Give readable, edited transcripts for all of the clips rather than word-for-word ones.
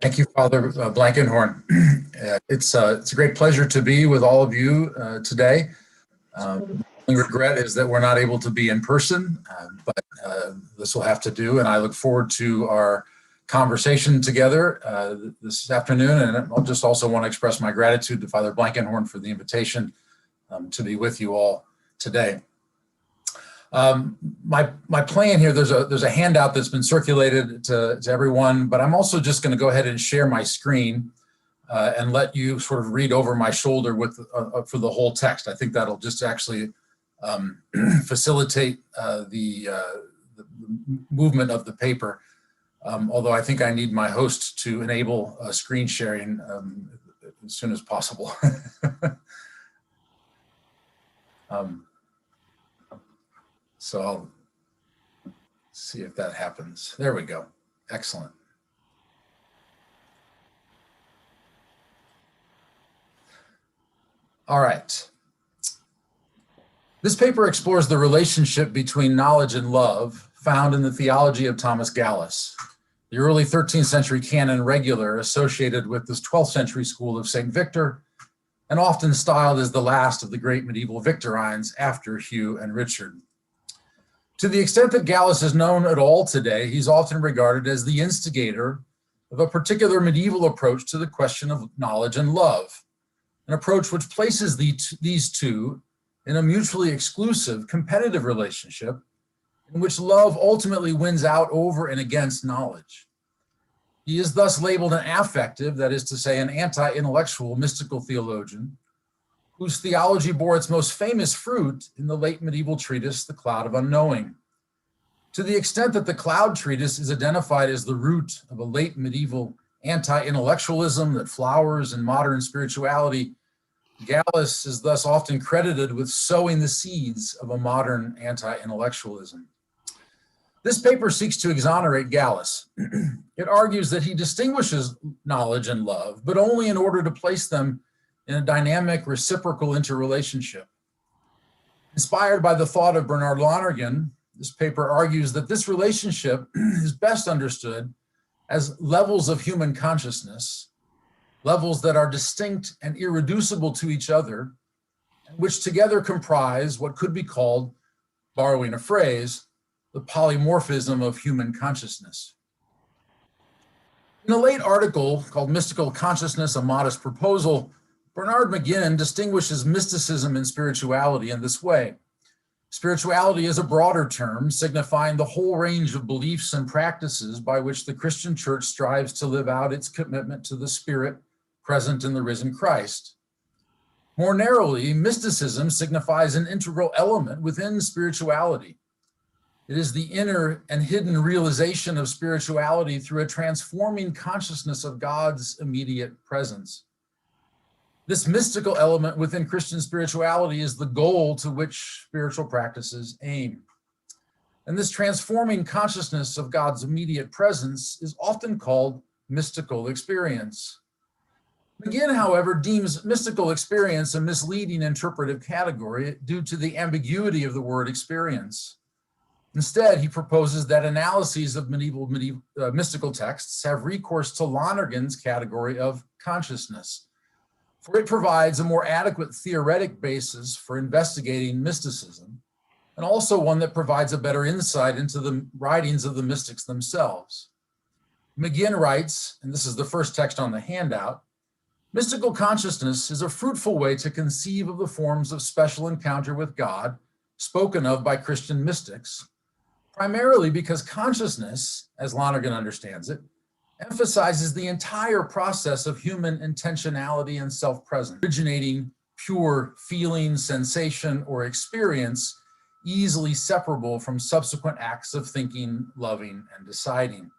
Thank you, Father Blankenhorn. It's a great pleasure to be with all of you today. The only regret is that we're not able to be in person, but this will have to do, and I look forward to our conversation together this afternoon. And I'll just also want to express my gratitude to Father Blankenhorn for the invitation to be with you all today. My plan here, there's a handout that's been circulated to everyone, but I'm also just going to go ahead and share my screen and let you sort of read over my shoulder with for the whole text. I think that'll just actually facilitate the movement of the paper, although I think I need my host to enable screen sharing as soon as possible. So I'll see if that happens. There we go. Excellent. All right. This paper explores the relationship between knowledge and love found in the Theology of Thomas Gallus, the early 13th century canon regular associated with this 12th century school of St. Victor, and often styled as the last of the great medieval Victorines after Hugh and Richard. To the extent that Gallus is known at all today, he's often regarded as the instigator of a particular medieval approach to the question of knowledge and love, an approach which places these two in a mutually exclusive competitive relationship in which love ultimately wins out over and against knowledge. He is thus labeled an affective, that is to say, an anti-intellectual mystical theologian, whose theology bore its most famous fruit in the late medieval treatise, The Cloud of Unknowing. To the extent that the Cloud treatise is identified as the root of a late medieval anti-intellectualism that flowers in modern spirituality, Gallus is thus often credited with sowing the seeds of a modern anti-intellectualism. This paper seeks to exonerate Gallus. It argues that he distinguishes knowledge and love, but only in order to place them in a dynamic reciprocal interrelationship. Inspired by the thought of Bernard Lonergan, this paper argues that this relationship is best understood as levels of human consciousness, levels that are distinct and irreducible to each other, and which together comprise what could be called, borrowing a phrase, the polymorphism of human consciousness. In a late article called Mystical Consciousness, a Modest Proposal, Bernard McGinn distinguishes mysticism and spirituality in this way. Spirituality is a broader term signifying the whole range of beliefs and practices by which the Christian church strives to live out its commitment to the Spirit present in the risen Christ. More narrowly, mysticism signifies an integral element within spirituality. It is the inner and hidden realization of spirituality through a transforming consciousness of God's immediate presence. This mystical element within Christian spirituality is the goal to which spiritual practices aim. And this transforming consciousness of God's immediate presence is often called mystical experience. McGinn, however, deems mystical experience a misleading interpretive category due to the ambiguity of the word experience. Instead, he proposes that analyses of medieval mystical texts have recourse to Lonergan's category of consciousness, for it provides a more adequate theoretic basis for investigating mysticism, and also one that provides a better insight into the writings of the mystics themselves. McGinn writes, and this is the first text on the handout, mystical consciousness is a fruitful way to conceive of the forms of special encounter with God spoken of by Christian mystics, primarily because consciousness, as Lonergan understands it, emphasizes the entire process of human intentionality and self-presence, originating pure feeling, sensation, or experience, easily separable from subsequent acts of thinking, loving, and deciding.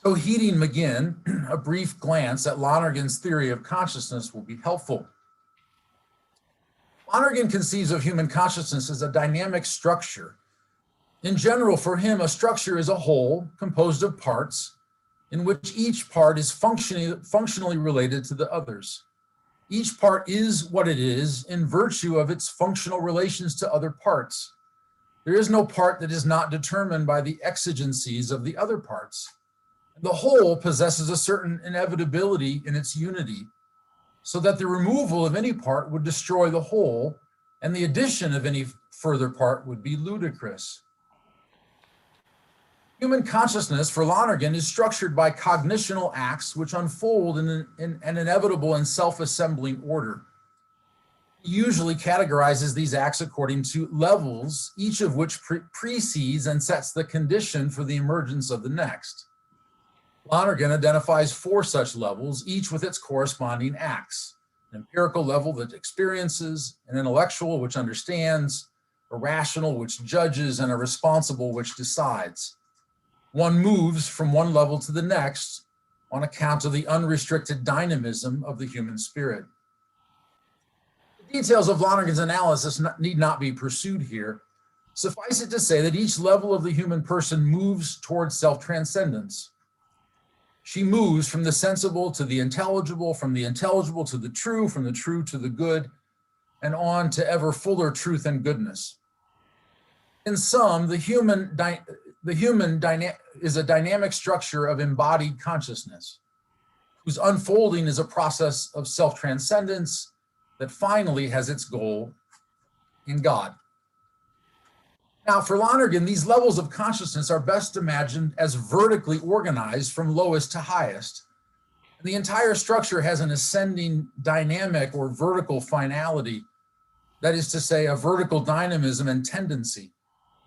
So heeding McGinn, a brief glance at Lonergan's theory of consciousness will be helpful. Lonergan conceives of human consciousness as a dynamic structure. In general, for him, a structure is a whole composed of parts in which each part is functionally related to the others. Each part is what it is in virtue of its functional relations to other parts. There is no part that is not determined by the exigencies of the other parts. The whole possesses a certain inevitability in its unity, so that the removal of any part would destroy the whole, and the addition of any further part would be ludicrous. Human consciousness for Lonergan is structured by cognitional acts which unfold in an inevitable and self-assembling order. He usually categorizes these acts according to levels, each of which precedes and sets the condition for the emergence of the next. Lonergan identifies 4 such levels, each with its corresponding acts: an empirical level that experiences, an intellectual which understands, a rational which judges, and a responsible which decides. One moves from one level to the next on account of the unrestricted dynamism of the human spirit. The details of Lonergan's analysis need not be pursued here. Suffice it to say that each level of the human person moves towards self-transcendence. She moves from the sensible to the intelligible, from the intelligible to the true, from the true to the good, and on to ever fuller truth and goodness. In sum, the human is a dynamic structure of embodied consciousness, whose unfolding is a process of self-transcendence that finally has its goal in God. Now, for Lonergan, these levels of consciousness are best imagined as vertically organized from lowest to highest. The entire structure has an ascending dynamic or vertical finality, that is to say, a vertical dynamism and tendency,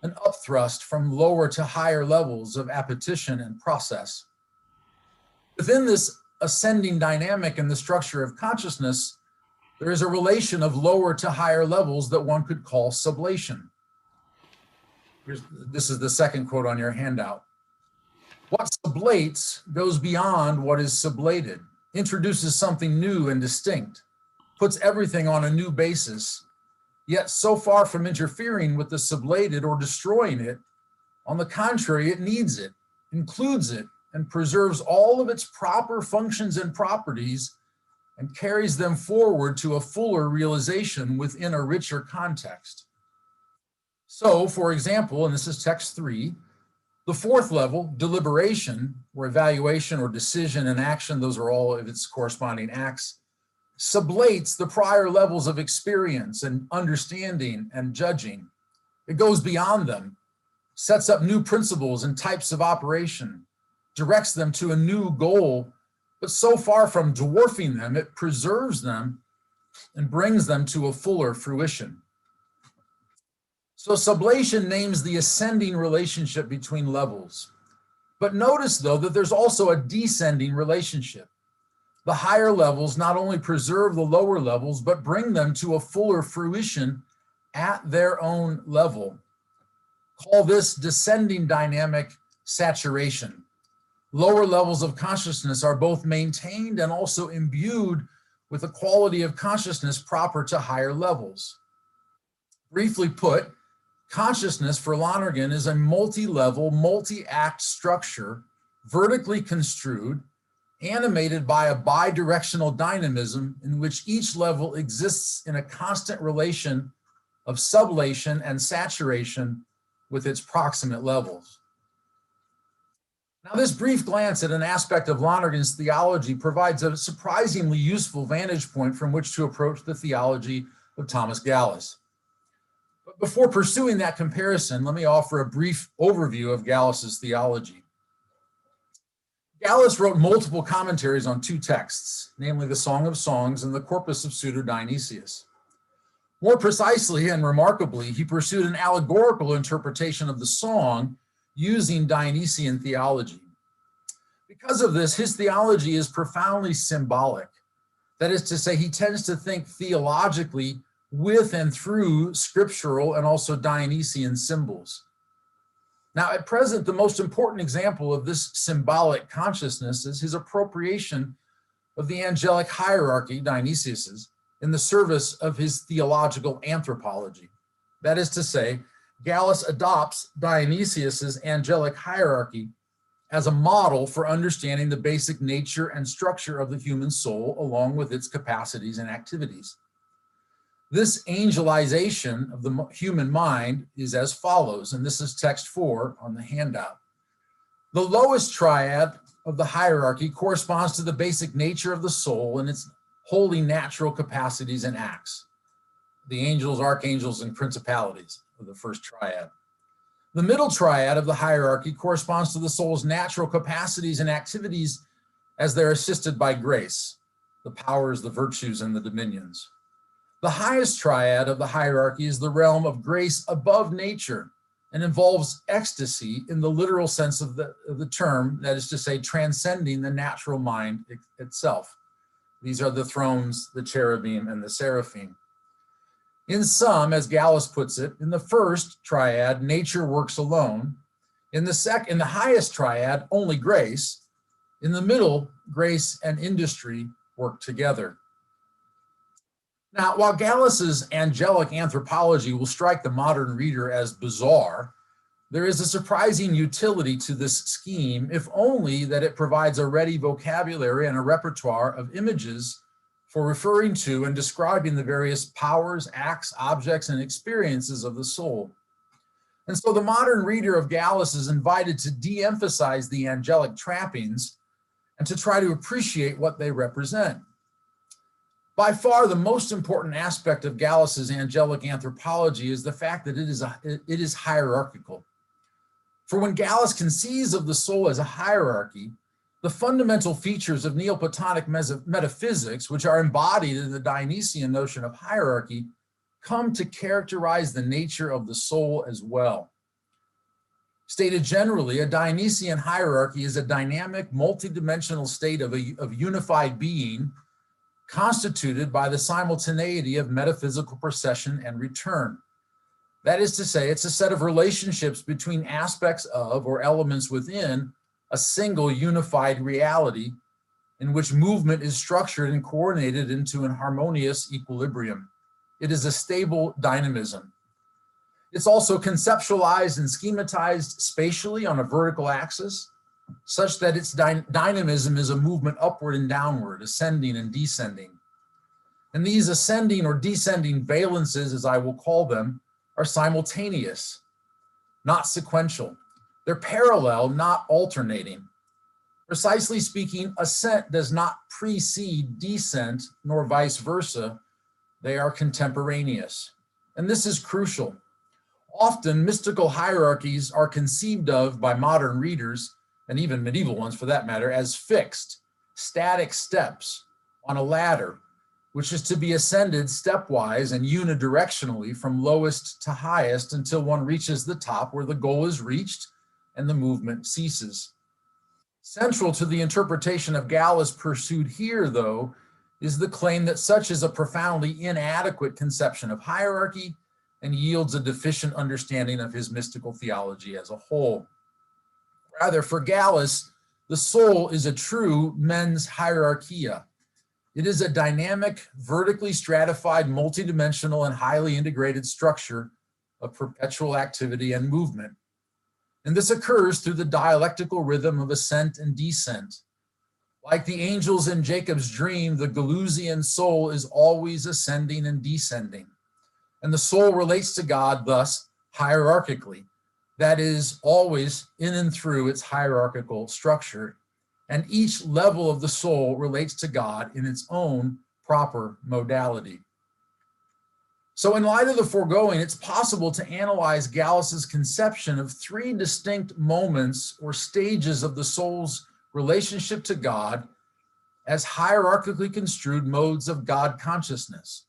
an upthrust from lower to higher levels of appetition and process. Within this ascending dynamic in the structure of consciousness, there is a relation of lower to higher levels that one could call sublation. This is the second quote on your handout. What sublates goes beyond what is sublated, introduces something new and distinct, puts everything on a new basis, yet so far from interfering with the sublated or destroying it, on the contrary, it needs it, includes it, and preserves all of its proper functions and properties, and carries them forward to a fuller realization within a richer context. So, for example, and this is text 3, the 4th level, deliberation, or evaluation or decision and action, those are all of its corresponding acts, sublates the prior levels of experience and understanding and judging. It goes beyond them, sets up new principles and types of operation, directs them to a new goal, but so far from dwarfing them, it preserves them and brings them to a fuller fruition. So sublation names the ascending relationship between levels. But notice, though, that there's also a descending relationship. The higher levels not only preserve the lower levels, but bring them to a fuller fruition at their own level. Call this descending dynamic saturation. Lower levels of consciousness are both maintained and also imbued with a quality of consciousness proper to higher levels. Briefly put, consciousness for Lonergan is a multi-level, multi-act structure, vertically construed, animated by a bidirectional dynamism in which each level exists in a constant relation of sublation and saturation with its proximate levels. Now, this brief glance at an aspect of Lonergan's theology provides a surprisingly useful vantage point from which to approach the theology of Thomas Gallus. But before pursuing that comparison, let me offer a brief overview of Gallus's theology. Gallus wrote multiple commentaries on 2 texts, namely the Song of Songs and the Corpus of Pseudo-Dionysius. More precisely and remarkably, he pursued an allegorical interpretation of the song using Dionysian theology. Because of this, his theology is profoundly symbolic. That is to say, he tends to think theologically with and through scriptural and also Dionysian symbols. Now, at present, the most important example of this symbolic consciousness is his appropriation of the angelic hierarchy, Dionysius's, in the service of his theological anthropology. That is to say, Gallus adopts Dionysius's angelic hierarchy as a model for understanding the basic nature and structure of the human soul, along with its capacities and activities. This angelization of the human mind is as follows, and this is text 4 on the handout. The lowest triad of the hierarchy corresponds to the basic nature of the soul and its wholly natural capacities and acts. The angels, archangels, and principalities of the first triad. The middle triad of the hierarchy corresponds to the soul's natural capacities and activities as they're assisted by grace, the powers, the virtues, and the dominions. The highest triad of the hierarchy is the realm of grace above nature and involves ecstasy in the literal sense of the term, that is to say, transcending the natural mind itself. These are the thrones, the cherubim, and the seraphim. In sum, as Gallus puts it, in the first triad, nature works alone. In the highest triad, only grace. In the middle, grace and industry work together. Now, while Gallus's angelic anthropology will strike the modern reader as bizarre, there is a surprising utility to this scheme, if only that it provides a ready vocabulary and a repertoire of images for referring to and describing the various powers, acts, objects, and experiences of the soul. And so the modern reader of Gallus is invited to de-emphasize the angelic trappings and to try to appreciate what they represent. By far, the most important aspect of Gallus's angelic anthropology is the fact that it is hierarchical. For when Gallus conceives of the soul as a hierarchy, the fundamental features of Neoplatonic metaphysics, which are embodied in the Dionysian notion of hierarchy, come to characterize the nature of the soul as well. Stated generally, a Dionysian hierarchy is a dynamic, multidimensional state of unified being constituted by the simultaneity of metaphysical procession and return. That is to say, it's a set of relationships between aspects of or elements within a single unified reality in which movement is structured and coordinated into an harmonious equilibrium. It is a stable dynamism. It's also conceptualized and schematized spatially on a vertical axis, such that its dynamism is a movement upward and downward, ascending and descending. And these ascending or descending valences, as I will call them, are simultaneous, not sequential. They're parallel, not alternating. Precisely speaking, ascent does not precede descent, nor vice versa. They are contemporaneous. And this is crucial. Often, mystical hierarchies are conceived of by modern readers, and even medieval ones for that matter, as fixed, static steps on a ladder, which is to be ascended stepwise and unidirectionally from lowest to highest until one reaches the top where the goal is reached and the movement ceases. Central to the interpretation of Gallus pursued here, though, is the claim that such is a profoundly inadequate conception of hierarchy and yields a deficient understanding of his mystical theology as a whole. Rather, for Gallus, the soul is a true mens hierarchia. It is a dynamic, vertically stratified, multidimensional, and highly integrated structure of perpetual activity and movement. And this occurs through the dialectical rhythm of ascent and descent. Like the angels in Jacob's dream, the Gallusian soul is always ascending and descending. And the soul relates to God thus hierarchically. That is, always in and through its hierarchical structure. And each level of the soul relates to God in its own proper modality. So in light of the foregoing, it's possible to analyze Gallus's conception of three distinct moments or stages of the soul's relationship to God as hierarchically construed modes of God consciousness,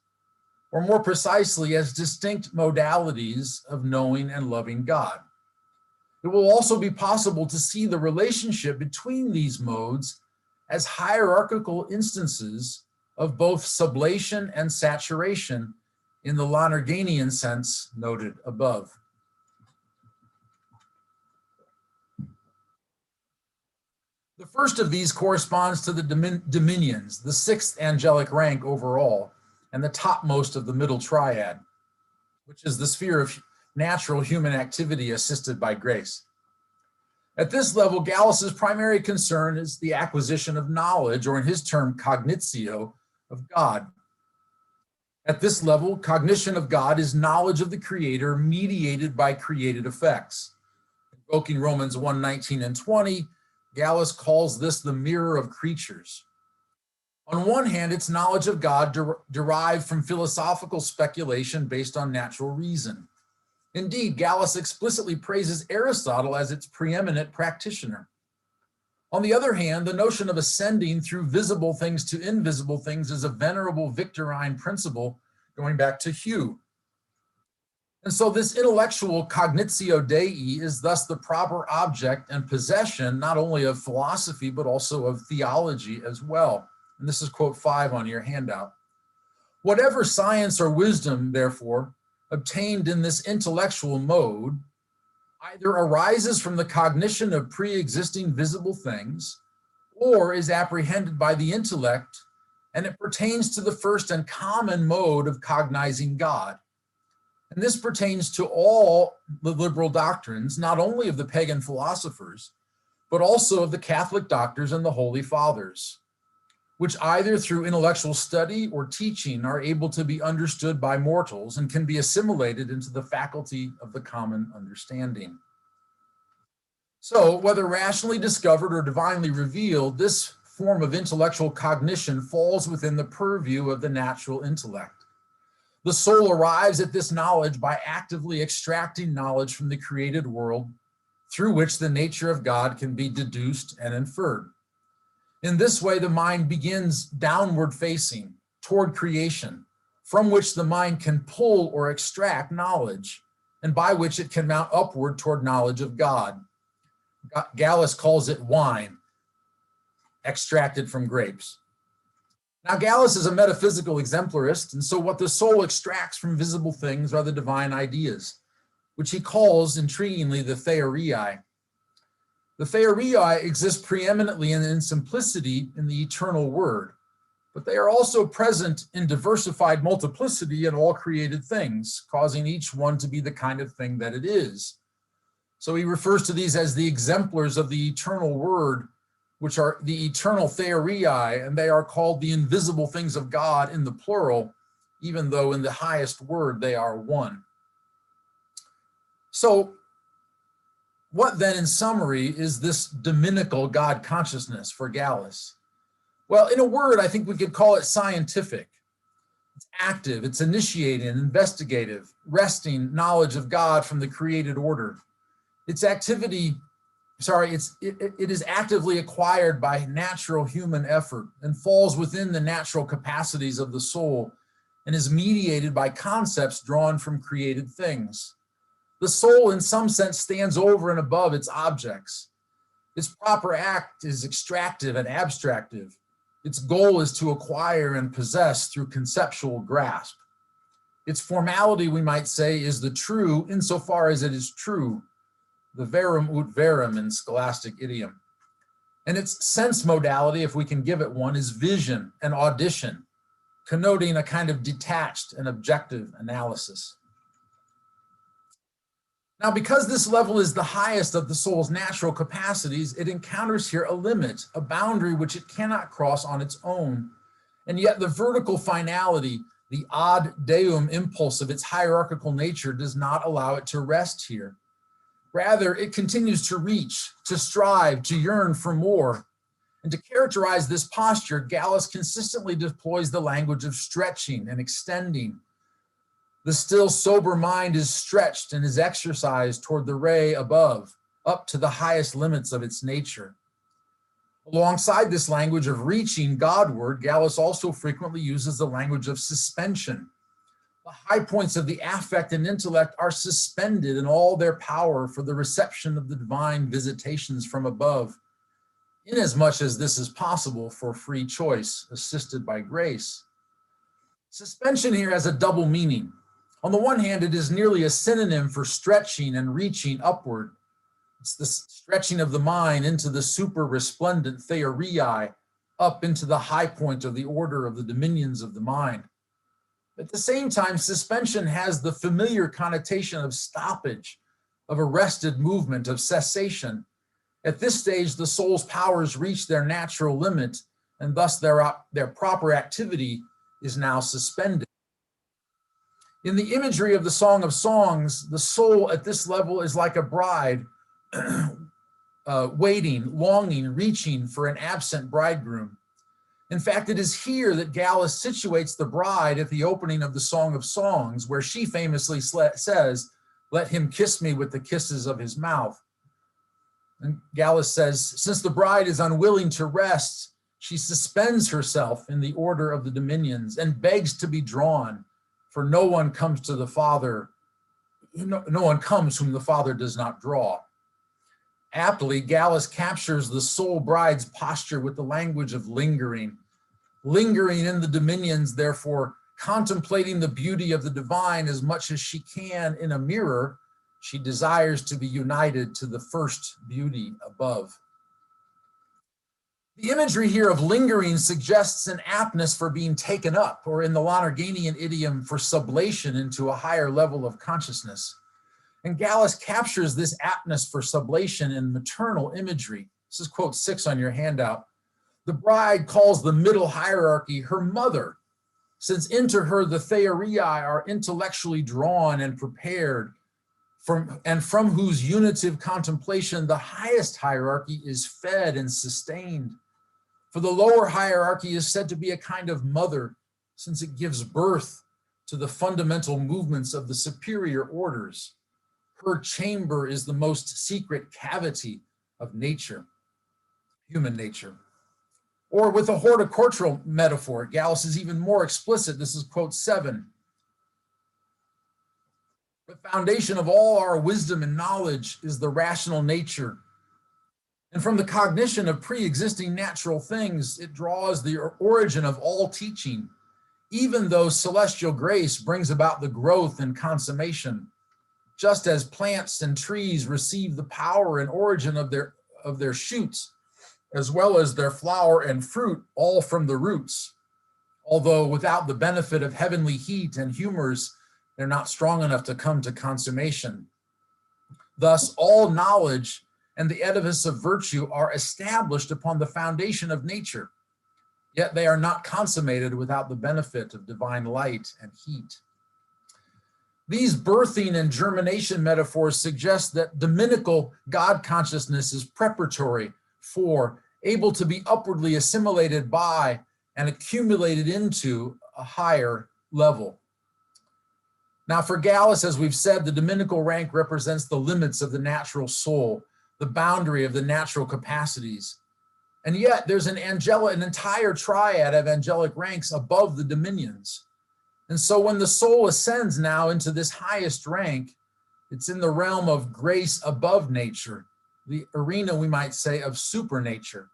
or more precisely, as distinct modalities of knowing and loving God. It will also be possible to see the relationship between these modes as hierarchical instances of both sublation and saturation in the Lonerganian sense noted above. The first of these corresponds to the dominions, the sixth angelic rank overall, and the topmost of the middle triad, which is the sphere of natural human activity assisted by grace. At this level, Gallus's primary concern is the acquisition of knowledge, or in his term, cognitio, of God. At this level, cognition of God is knowledge of the Creator mediated by created effects. Invoking Romans 1:19 and 20, Gallus calls this the mirror of creatures. On one hand, it's knowledge of God derived from philosophical speculation based on natural reason. Indeed, Gallus explicitly praises Aristotle as its preeminent practitioner. On the other hand, the notion of ascending through visible things to invisible things is a venerable Victorine principle going back to Hugh. And so this intellectual cognitio Dei is thus the proper object and possession not only of philosophy, but also of theology as well. And this is quote 5 on your handout. Whatever science or wisdom, therefore, obtained in this intellectual mode either arises from the cognition of pre-existing visible things or is apprehended by the intellect, and it pertains to the first and common mode of cognizing God. And this pertains to all the liberal doctrines, not only of the pagan philosophers, but also of the Catholic doctors and the Holy Fathers, which either through intellectual study or teaching are able to be understood by mortals and can be assimilated into the faculty of the common understanding. So, whether rationally discovered or divinely revealed, this form of intellectual cognition falls within the purview of the natural intellect. The soul arrives at this knowledge by actively extracting knowledge from the created world, through which the nature of God can be deduced and inferred. In this way, the mind begins downward facing toward creation, from which the mind can pull or extract knowledge, and by which it can mount upward toward knowledge of God. Gallus calls it wine, extracted from grapes. Now, Gallus is a metaphysical exemplarist, and so what the soul extracts from visible things are the divine ideas, which he calls, intriguingly, the theoriae. The theoriae exist preeminently and in simplicity in the eternal word, but they are also present in diversified multiplicity in all created things, causing each one to be the kind of thing that it is. So he refers to these as the exemplars of the eternal word, which are the eternal theoriae, and they are called the invisible things of God in the plural, even though in the highest word they are one. So what then, in summary, is this Dominical God consciousness for Gallus? Well, in a word, I think we could call it scientific. It's active, it's initiating, investigative, wresting knowledge of God from the created order. It is actively acquired by natural human effort and falls within the natural capacities of the soul and is mediated by concepts drawn from created things. The soul, in some sense, stands over and above its objects. Its proper act is extractive and abstractive. Its goal is to acquire and possess through conceptual grasp. Its formality, we might say, is the true insofar as it is true, the verum ut verum in scholastic idiom. And its sense modality, if we can give it one, is vision and audition, connoting a kind of detached and objective analysis. Now, because this level is the highest of the soul's natural capacities, it encounters here a limit, a boundary which it cannot cross on its own. And yet the vertical finality, the ad deum impulse of its hierarchical nature does not allow it to rest here. Rather, it continues to reach, to strive, to yearn for more. And to characterize this posture, Gallus consistently deploys the language of stretching and extending. The still sober mind is stretched and is exercised toward the ray above, up to the highest limits of its nature. Alongside this language of reaching Godward, Gallus also frequently uses the language of suspension. The high points of the affect and intellect are suspended in all their power for the reception of the divine visitations from above, inasmuch as this is possible for free choice, assisted by grace. Suspension here has a double meaning. On the one hand, it is nearly a synonym for stretching and reaching upward. It's the stretching of the mind into the super resplendent theoriae, up into the high point of the order of the dominions of the mind. At the same time, suspension has the familiar connotation of stoppage, of arrested movement, of cessation. At this stage, the soul's powers reach their natural limit, and thus their proper activity is now suspended. In the imagery of the Song of Songs, the soul at this level is like a bride waiting, longing, reaching for an absent bridegroom. In fact, it is here that Gallus situates the bride at the opening of the Song of Songs, where she famously says, "Let him kiss me with the kisses of his mouth." And Gallus says, since the bride is unwilling to rest, she suspends herself in the order of the dominions and begs to be drawn, for no one comes to the Father, no one comes whom the Father does not draw. Aptly, Gallus captures the soul bride's posture with the language of lingering. Lingering in the dominions, therefore, contemplating the beauty of the divine as much as she can in a mirror, she desires to be united to the first beauty above. The imagery here of lingering suggests an aptness for being taken up, or in the Lonerganian idiom, for sublation into a higher level of consciousness. And Gallus captures this aptness for sublation in maternal imagery. This is quote 6 on your handout. The bride calls the middle hierarchy her mother, since into her the theorii are intellectually drawn and prepared, from whose unitive contemplation the highest hierarchy is fed and sustained. For the lower hierarchy is said to be a kind of mother, since it gives birth to the fundamental movements of the superior orders. Her chamber is the most secret cavity of nature, human nature. Or with a horticultural metaphor, Gallus is even more explicit. This is quote 7. The foundation of all our wisdom and knowledge is the rational nature. And from the cognition of pre-existing natural things, it draws the origin of all teaching, even though celestial grace brings about the growth and consummation. Just as plants and trees receive the power and origin of their shoots, as well as their flower and fruit, all from the roots. Although without the benefit of heavenly heat and humors, they're not strong enough to come to consummation. Thus, all knowledge and the edifice of virtue are established upon the foundation of nature, yet they are not consummated without the benefit of divine light and heat. These birthing and germination metaphors suggest that Dominical God consciousness is preparatory for, able to be upwardly assimilated by, and accumulated into a higher level. Now for Gallus, as we've said, the Dominical rank represents the limits of the natural soul, the boundary of the natural capacities. And yet there's an entire triad of angelic ranks above the dominions. And so when the soul ascends now into this highest rank, it's in the realm of grace above nature, the arena, we might say, of supernature.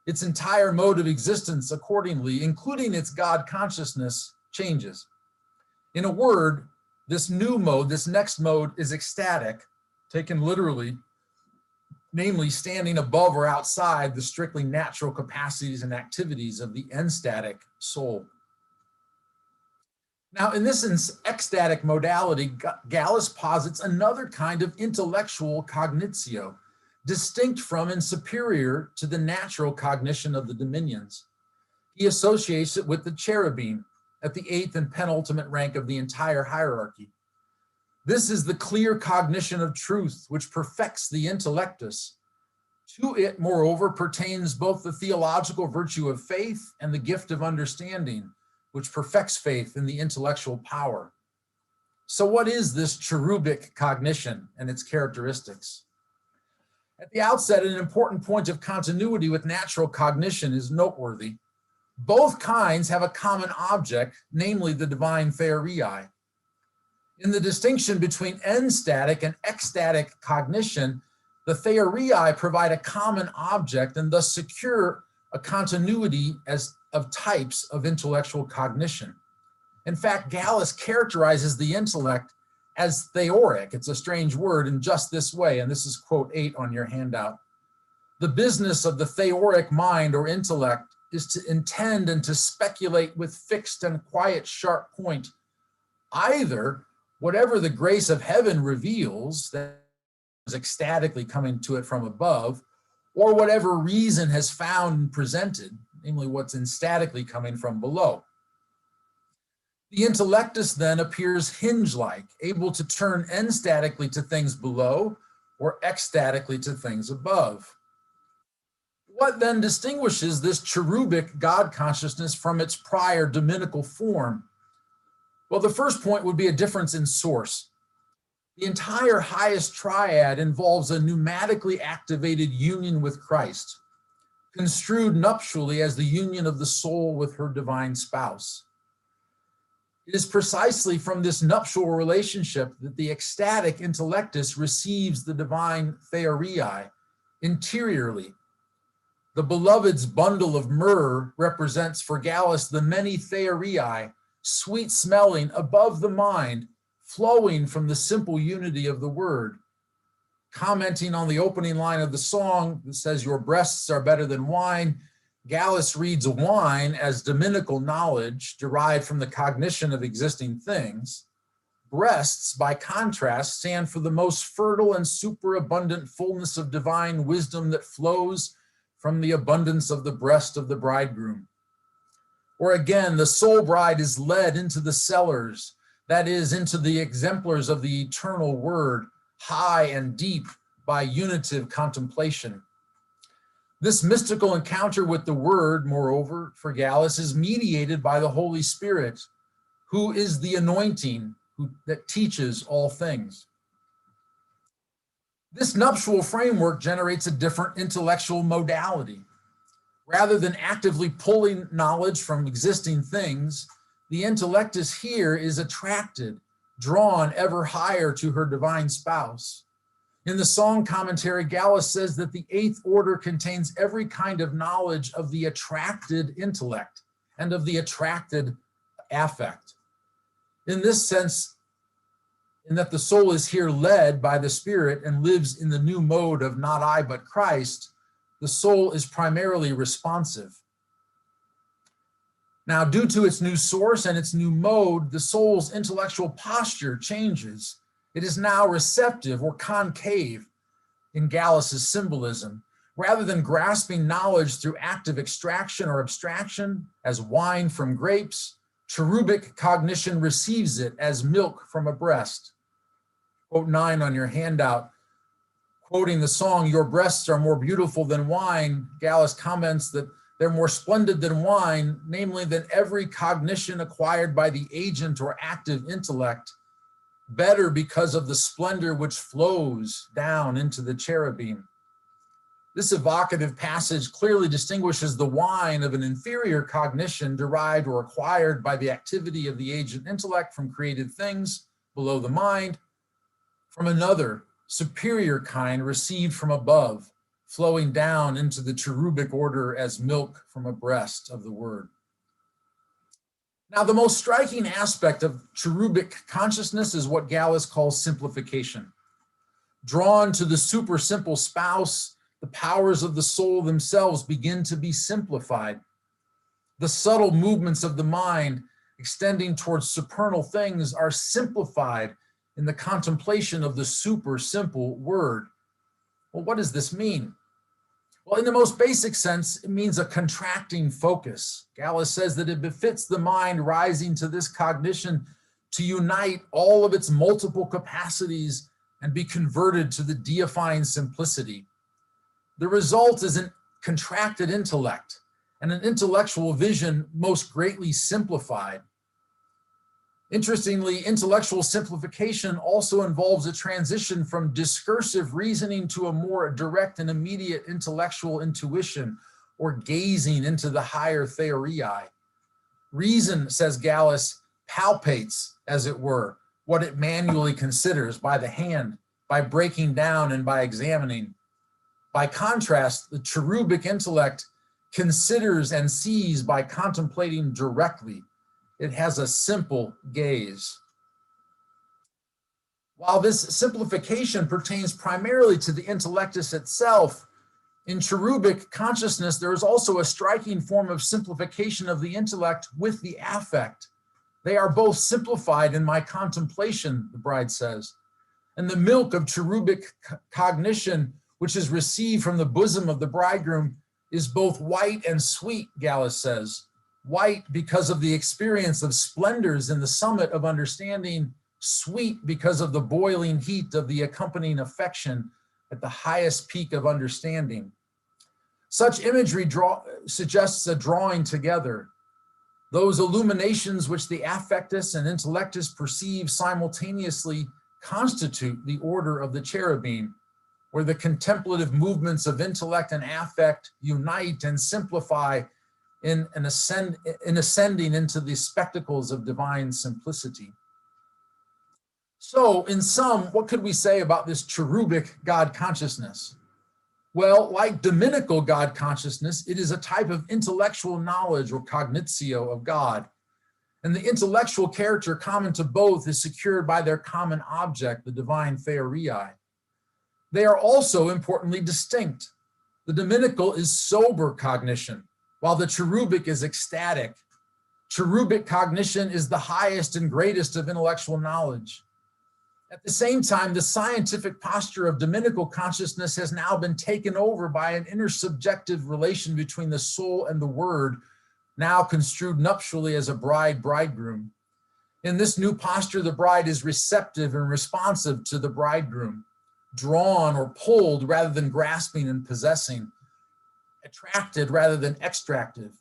Its entire mode of existence accordingly, including its God consciousness, changes. In a word, this new mode, this next mode, is ecstatic, taken literally, namely standing above or outside the strictly natural capacities and activities of the enstatic soul. Now, in this ecstatic modality, Gallus posits another kind of intellectual cognitio, distinct from and superior to the natural cognition of the dominions. He associates it with the cherubim at the 8th and penultimate rank of the entire hierarchy. This is the clear cognition of truth, which perfects the intellectus. To it, moreover, pertains both the theological virtue of faith and the gift of understanding, which perfects faith in the intellectual power. So what is this cherubic cognition and its characteristics? At the outset, an important point of continuity with natural cognition is noteworthy. Both kinds have a common object, namely the divine theorii. In the distinction between enstatic and ecstatic cognition, the theorii provide a common object and thus secure a continuity of types of intellectual cognition. In fact, Gallus characterizes the intellect as theoric. It's a strange word in just this way, and this is quote 8 on your handout. The business of the theoric mind or intellect is to intend and to speculate with fixed and quiet sharp point, either whatever the grace of heaven reveals that is ecstatically coming to it from above, or whatever reason has found and presented, namely what's ecstatically coming from below. The intellectus then appears hinge-like, able to turn enstatically to things below or ecstatically to things above. What then distinguishes this cherubic God consciousness from its prior Dominical form? Well, the first point would be a difference in source. The entire highest triad involves a pneumatically activated union with Christ, construed nuptially as the union of the soul with her divine spouse. It is precisely from this nuptial relationship that the ecstatic intellectus receives the divine theorii interiorly. The beloved's bundle of myrrh represents for Gallus the many theorii, sweet smelling above the mind, flowing from the simple unity of the word. Commenting on the opening line of the song that says, "Your breasts are better than wine," Gallus reads wine as Dominical knowledge derived from the cognition of existing things. Breasts, by contrast, stand for the most fertile and superabundant fullness of divine wisdom that flows from the abundance of the breast of the bridegroom. Or again, the soul bride is led into the cellars, that is, into the exemplars of the eternal word, high and deep by unitive contemplation. This mystical encounter with the word, moreover, for Gallus, is mediated by the Holy Spirit, who is the anointing that teaches all things. This nuptial framework generates a different intellectual modality. Rather than actively pulling knowledge from existing things, the intellectus here is attracted, drawn ever higher to her divine spouse. In the song commentary, Gallus says that the eighth order contains every kind of knowledge of the attracted intellect and of the attracted affect. In this sense, in that the soul is here led by the Spirit and lives in the new mode of not I, but Christ, the soul is primarily responsive. Now, due to its new source and its new mode, the soul's intellectual posture changes. It is now receptive or concave in Gallus's symbolism. Rather than grasping knowledge through active extraction or abstraction, as wine from grapes, cherubic cognition receives it as milk from a breast. Quote 9 on your handout, quoting the song, "Your breasts are more beautiful than wine," Gallus comments that they're more splendid than wine, namely than every cognition acquired by the agent or active intellect, better because of the splendor which flows down into the cherubim. This evocative passage clearly distinguishes the wine of an inferior cognition derived or acquired by the activity of the agent intellect from created things below the mind, from another superior kind received from above, flowing down into the cherubic order as milk from a breast of the word. Now, the most striking aspect of cherubic consciousness is what Gallus calls simplification. Drawn to the super simple spouse, the powers of the soul themselves begin to be simplified. The subtle movements of the mind extending towards supernal things are simplified in the contemplation of the super simple word. Well, what does this mean? Well, in the most basic sense, it means a contracting focus. Gallus says that it befits the mind rising to this cognition to unite all of its multiple capacities and be converted to the deifying simplicity. The result is a contracted intellect and an intellectual vision most greatly simplified. Interestingly, intellectual simplification also involves a transition from discursive reasoning to a more direct and immediate intellectual intuition or gazing into the higher theorii. Reason, says Gallus, palpates, as it were, what it manually considers by the hand, by breaking down and by examining. By contrast, the cherubic intellect considers and sees by contemplating directly. It has a simple gaze. While this simplification pertains primarily to the intellectus itself, in cherubic consciousness, there is also a striking form of simplification of the intellect with the affect. They are both simplified in my contemplation, the bride says. And the milk of cherubic cognition, which is received from the bosom of the bridegroom, is both white and sweet, Gallus says. White because of the experience of splendors in the summit of understanding, sweet because of the boiling heat of the accompanying affection at the highest peak of understanding. Such imagery suggests a drawing together. Those illuminations which the affectus and intellectus perceive simultaneously constitute the order of the cherubim, where the contemplative movements of intellect and affect unite and simplify in ascending into the spectacles of divine simplicity. So, in sum, what could we say about this cherubic God consciousness? Well, like Dominical God consciousness, it is a type of intellectual knowledge or cognitio of God. And the intellectual character common to both is secured by their common object, the divine theorii. They are also importantly distinct. The Dominical is sober cognition, while the cherubic is ecstatic. Cherubic cognition is the highest and greatest of intellectual knowledge. At the same time, the scientific posture of Dominical consciousness has now been taken over by an intersubjective relation between the soul and the word, now construed nuptially as a bride-bridegroom. In this new posture, the bride is receptive and responsive to the bridegroom, drawn or pulled rather than grasping and possessing, attracted rather than extractive.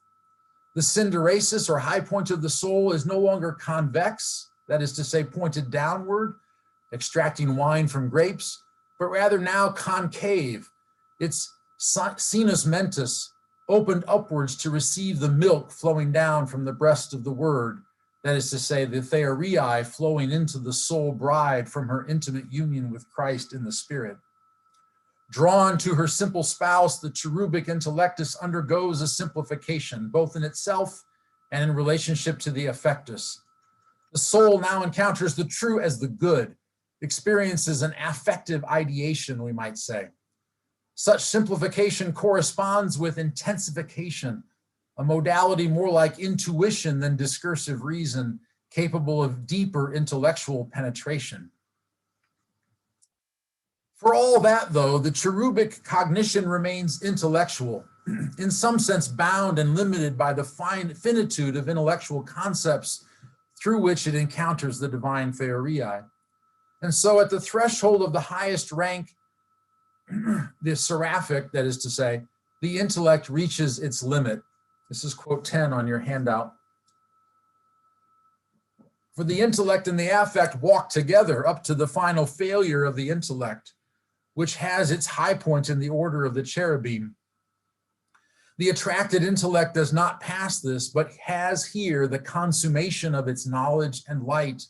The synderasis or high point of the soul is no longer convex, that is to say, pointed downward, extracting wine from grapes, but rather now concave. Its sinus mentis opened upwards to receive the milk flowing down from the breast of the word, that is to say, the theorii flowing into the soul bride from her intimate union with Christ in the Spirit. Drawn to her simple spouse, the cherubic intellectus undergoes a simplification, both in itself and in relationship to the affectus. The soul now encounters the true as the good, experiences an affective ideation, we might say. Such simplification corresponds with intensification, a modality more like intuition than discursive reason, capable of deeper intellectual penetration. For all that, though, the cherubic cognition remains intellectual, in some sense bound and limited by the finitude of intellectual concepts through which it encounters the divine theorii. And so at the threshold of the highest rank, the seraphic, that is to say, the intellect reaches its limit. This is quote 10 on your handout. For the intellect and the affect walk together up to the final failure of the intellect, which has its high point in the order of the cherubim. The attracted intellect does not pass this, but has here the consummation of its knowledge and light,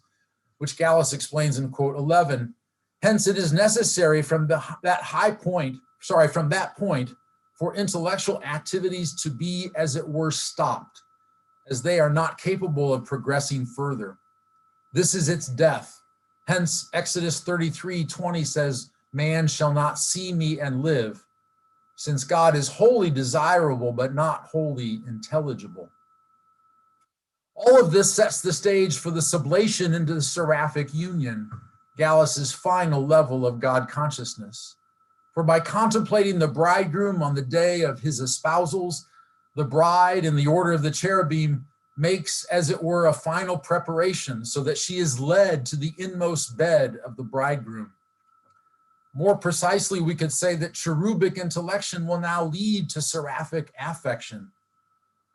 which Gallus explains in quote 11. Hence, it is necessary from that point for intellectual activities to be, as it were, stopped, as they are not capable of progressing further. This is its death. Hence, Exodus 33:20 says, "Man shall not see me and live," since God is wholly desirable, but not wholly intelligible. All of this sets the stage for the sublation into the seraphic union, Gallus's final level of God consciousness. For by contemplating the bridegroom on the day of his espousals, the bride in the order of the cherubim makes, as it were, a final preparation so that she is led to the inmost bed of the bridegroom. More precisely, we could say that cherubic intellection will now lead to seraphic affection.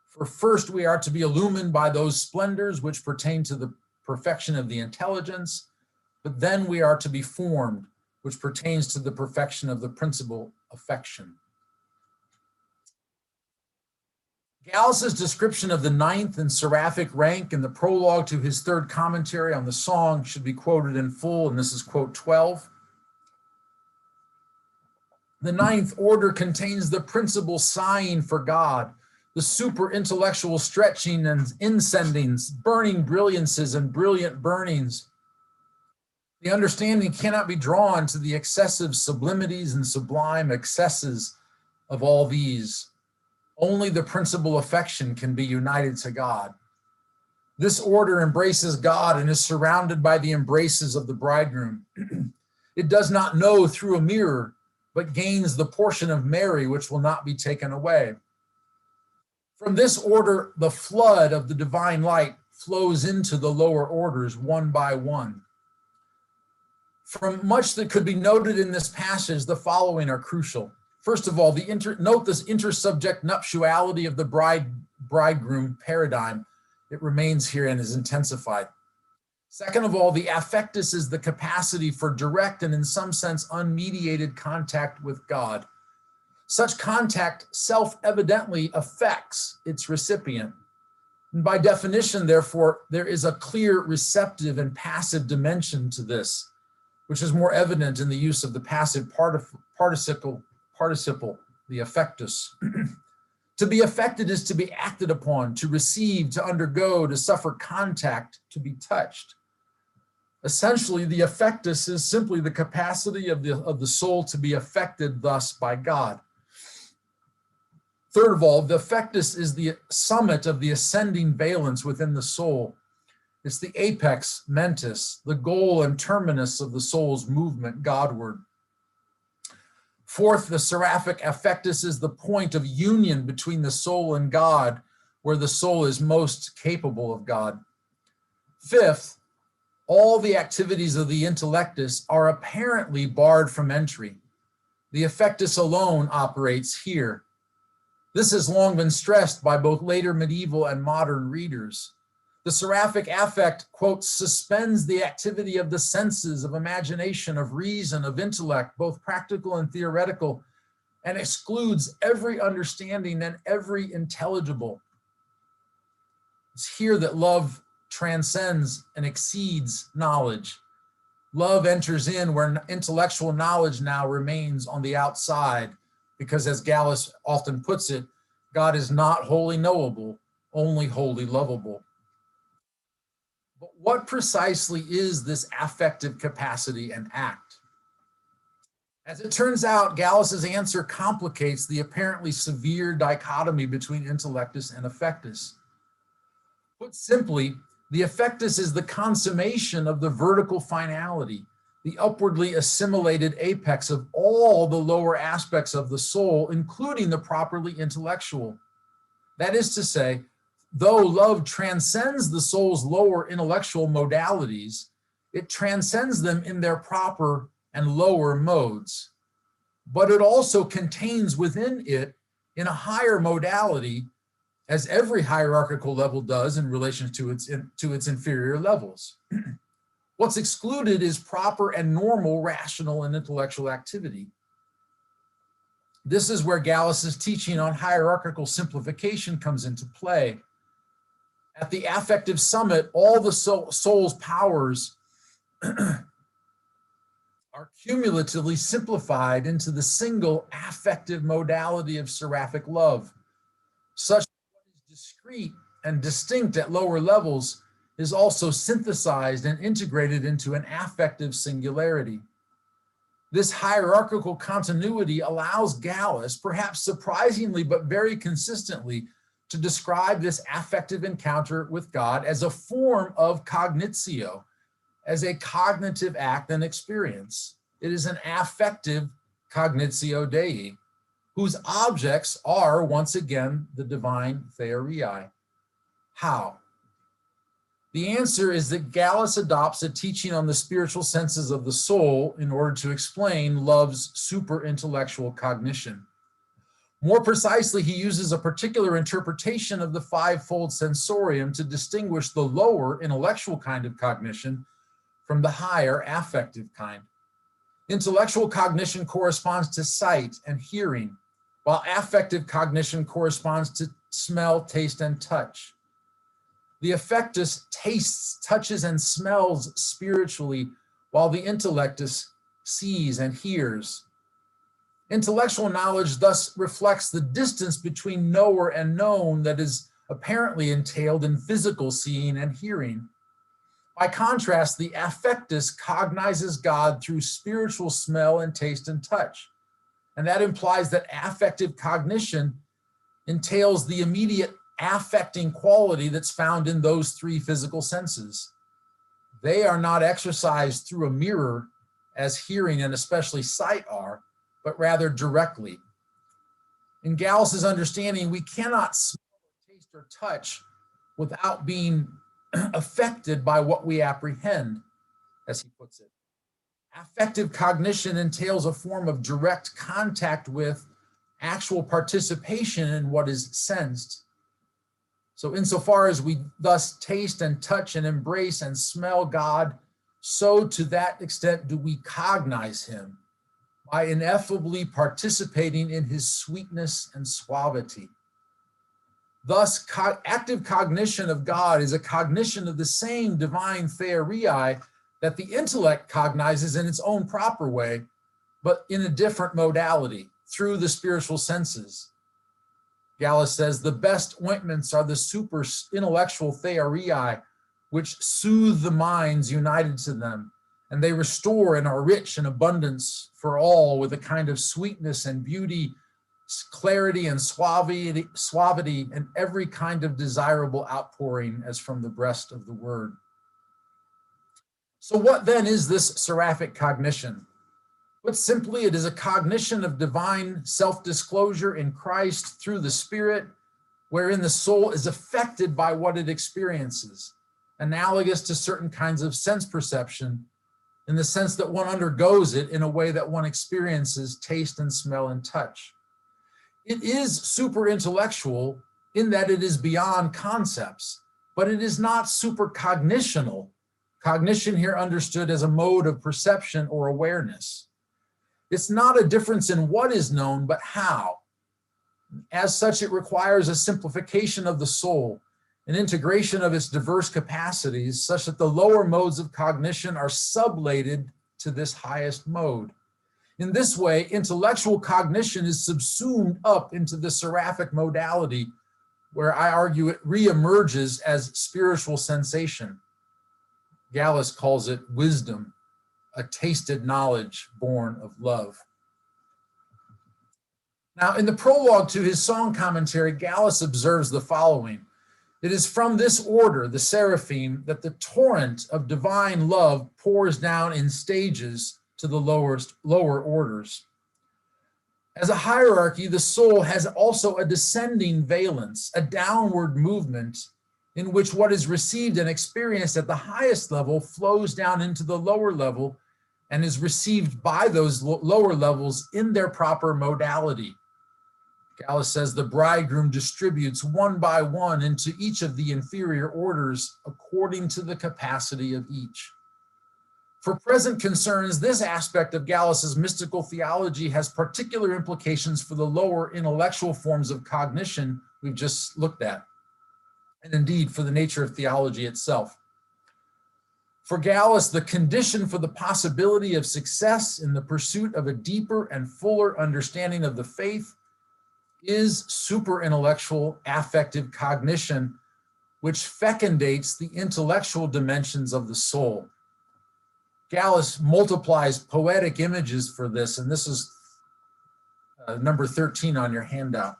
For first, we are to be illumined by those splendors which pertain to the perfection of the intelligence, but then we are to be formed, which pertains to the perfection of the principal affection. Gallus's description of the ninth and seraphic rank in the prologue to his third commentary on the song should be quoted in full, and this is quote 12. The ninth order contains the principal sighing for God, the super intellectual stretching and insendings, burning brilliances and brilliant burnings. The understanding cannot be drawn to the excessive sublimities and sublime excesses of all these. Only the principal affection can be united to God. This order embraces God and is surrounded by the embraces of the bridegroom. It does not know through a mirror, but gains the portion of Mary which will not be taken away. From this order, the flood of the divine light flows into the lower orders one by one. From much that could be noted in this passage, the following are crucial. First of all, note this intersubject nuptiality of the bridegroom paradigm. It remains here and is intensified. Second of all, the affectus is the capacity for direct and in some sense unmediated contact with God. Such contact self-evidently affects its recipient. And by definition, therefore, there is a clear receptive and passive dimension to this, which is more evident in the use of the passive participle, the affectus. To be affected is to be acted upon, to receive, to undergo, to suffer contact, to be touched. Essentially, the affectus is simply the capacity of the soul to be affected thus by God. Third of all, the affectus is the summit of the ascending valence within the soul. It's the apex mentis, the goal and terminus of the soul's movement Godward. Fourth, the seraphic affectus is the point of union between the soul and God, where the soul is most capable of God. Fifth, all the activities of the intellectus are apparently barred from entry. The affectus alone operates here. This has long been stressed by both later medieval and modern readers. The seraphic affect, quote, suspends the activity of the senses, of imagination, of reason, of intellect, both practical and theoretical, and excludes every understanding and every intelligible. It's here that love transcends and exceeds knowledge. Love enters in where intellectual knowledge now remains on the outside, because as Gallus often puts it, God is not wholly knowable, only wholly lovable. But what precisely is this affective capacity and act? As it turns out, Gallus's answer complicates the apparently severe dichotomy between intellectus and affectus. Put simply, the affectus is the consummation of the vertical finality, the upwardly assimilated apex of all the lower aspects of the soul, including the properly intellectual. That is to say, though love transcends the soul's lower intellectual modalities, it transcends them in their proper and lower modes. But it also contains within it, in a higher modality, as every hierarchical level does in relation to its inferior levels. What's excluded is proper and normal rational and intellectual activity. This is where Gallus's teaching on hierarchical simplification comes into play. At the affective summit, all the soul's powers are cumulatively simplified into the single affective modality of seraphic love. Such what is discrete and distinct at lower levels is also synthesized and integrated into an affective singularity. This hierarchical continuity allows Gallus, perhaps surprisingly but very consistently, to describe this affective encounter with God as a form of cognitio, as a cognitive act and experience. It is an affective cognitio Dei, whose objects are, once again, the divine theoriai. How? The answer is that Gallus adopts a teaching on the spiritual senses of the soul in order to explain love's super-intellectual cognition. More precisely, he uses a particular interpretation of the fivefold sensorium to distinguish the lower intellectual kind of cognition from the higher affective kind. Intellectual cognition corresponds to sight and hearing, while affective cognition corresponds to smell, taste, and touch. The affectus tastes, touches, and smells spiritually, while the intellectus sees and hears. Intellectual knowledge thus reflects the distance between knower and known that is apparently entailed in physical seeing and hearing. By contrast, the affectus cognizes God through spiritual smell and taste and touch. And that implies that affective cognition entails the immediate affecting quality that's found in those three physical senses. They are not exercised through a mirror as hearing and especially sight are, but rather directly. In Gallus's understanding, we cannot smell, taste, or touch without being affected by what we apprehend, as he puts it. Affective cognition entails a form of direct contact with actual participation in what is sensed. So insofar as we thus taste and touch and embrace and smell God, so to that extent do we cognize him by ineffably participating in his sweetness and suavity. Thus, active cognition of God is a cognition of the same divine theoria that the intellect cognizes in its own proper way, but in a different modality, through the spiritual senses. Gallus says, the best ointments are the super intellectual theoria, which soothe the minds united to them, and they restore and are rich in abundance for all with a kind of sweetness and beauty, clarity and suavity, and every kind of desirable outpouring as from the breast of the word. So what then is this seraphic cognition? Put simply, it is a cognition of divine self-disclosure in Christ through the Spirit, wherein the soul is affected by what it experiences, analogous to certain kinds of sense perception, in the sense that one undergoes it in a way that one experiences taste and smell and touch. It is super intellectual in that it is beyond concepts, but it is not super cognitional. Cognition here understood as a mode of perception or awareness. It's not a difference in what is known, but how. As such, it requires a simplification of the soul, an integration of its diverse capacities, such that the lower modes of cognition are sublated to this highest mode. In this way, intellectual cognition is subsumed up into the seraphic modality, where I argue it reemerges as spiritual sensation. Gallus calls it wisdom, a tasted knowledge born of love. Now, in the prologue to his song commentary, Gallus observes the following. It is from this order, the seraphim, that the torrent of divine love pours down in stages to the lower orders. As a hierarchy, the soul has also a descending valence, a downward movement in which what is received and experienced at the highest level flows down into the lower level and is received by those lower levels in their proper modality. Gallus says the bridegroom distributes one by one into each of the inferior orders according to the capacity of each. For present concerns, this aspect of Gallus's mystical theology has particular implications for the lower intellectual forms of cognition we've just looked at, and indeed for the nature of theology itself. For Gallus, the condition for the possibility of success in the pursuit of a deeper and fuller understanding of the faith is super-intellectual affective cognition, which fecundates the intellectual dimensions of the soul. Gallus multiplies poetic images for this, and this is number 13 on your handout.